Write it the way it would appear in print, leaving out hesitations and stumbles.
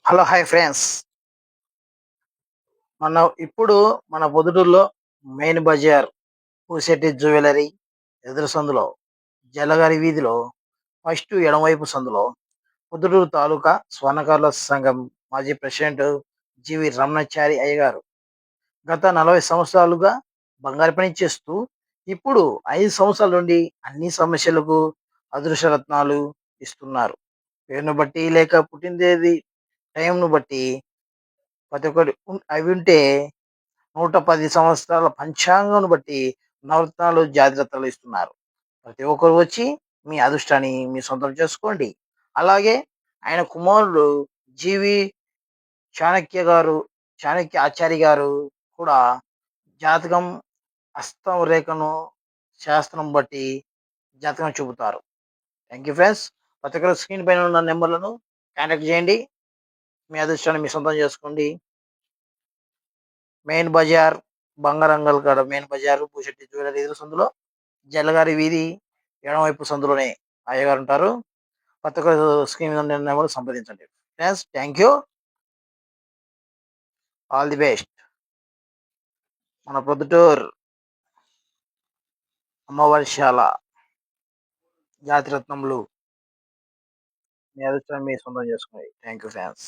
Hello hi friends. ఇప్పుడు మన పొద్దుటూరులో main Bazar పూసెట్టి jewellery ఎదురు సందులో జలగారి వీధిలో ఫస్ట్ ఎడమవైపు సందులో పొద్దుటూరు తాలూకా స్వర్ణకారుల సంఘం మాజీ ప్రెసిడెంట్ జీవి రమణాచారి అయ్య గారు గత 40 సంవత్సరాలుగా బంగారు పని చేస్తూ ఇప్పుడు 5 సంవత్సరాల నుండి అన్ని సమస్యలకు అదృశ్య రత్నాలు ఇస్తున్నారు. పేరును బట్టి లేక పుట్టినది టైంను బట్టి ప్రతి ఒక్కటి అవి ఉంటే 110 సంవత్సరాల పంచాంగం బట్టి నవరత్నాలు, జాతిరత్నాలు ఇస్తున్నారు. ప్రతి ఒక్కరు వచ్చి మీ అదృష్టాన్ని మీ సొంతం చేసుకోండి. అలాగే ఆయన కుమారుడు జీవి చాణక్య గారు, చాణక్య ఆచార్య గారు కూడా జాతకం, హస్తం రేఖను శాస్త్రం బట్టి జాతకం చూపుతారు. Thank you friends. ప్రతి ఒక్కరు స్క్రీన్ పైన ఉన్న నెంబర్లను కాంటాక్ట్ చేయండి. మీ అదృష్టాన్ని మీ సొంతం చేసుకోండి. మెయిన్ బజార్, బంగారంగల్ కాడ మెయిన్ బజార్ పూశెట్టి జ్యువెలరీ ఎదురు సందులో జల్లగారి వీధి ఎడమవైపు సందులోనే అయ్యగారు ఉంటారు. ప్రతి ఒక్క స్క్రీన్ మీద ఉన్న నెంబర్ సంప్రదించండి. Friends thank you. All the best. మన ప్రొద్దుటూర్ అమ్మవర్షాల జాతిరత్నములు మీ అదృష్టాన్ని మీ సొంతం చేసుకోండి. Thank you friends.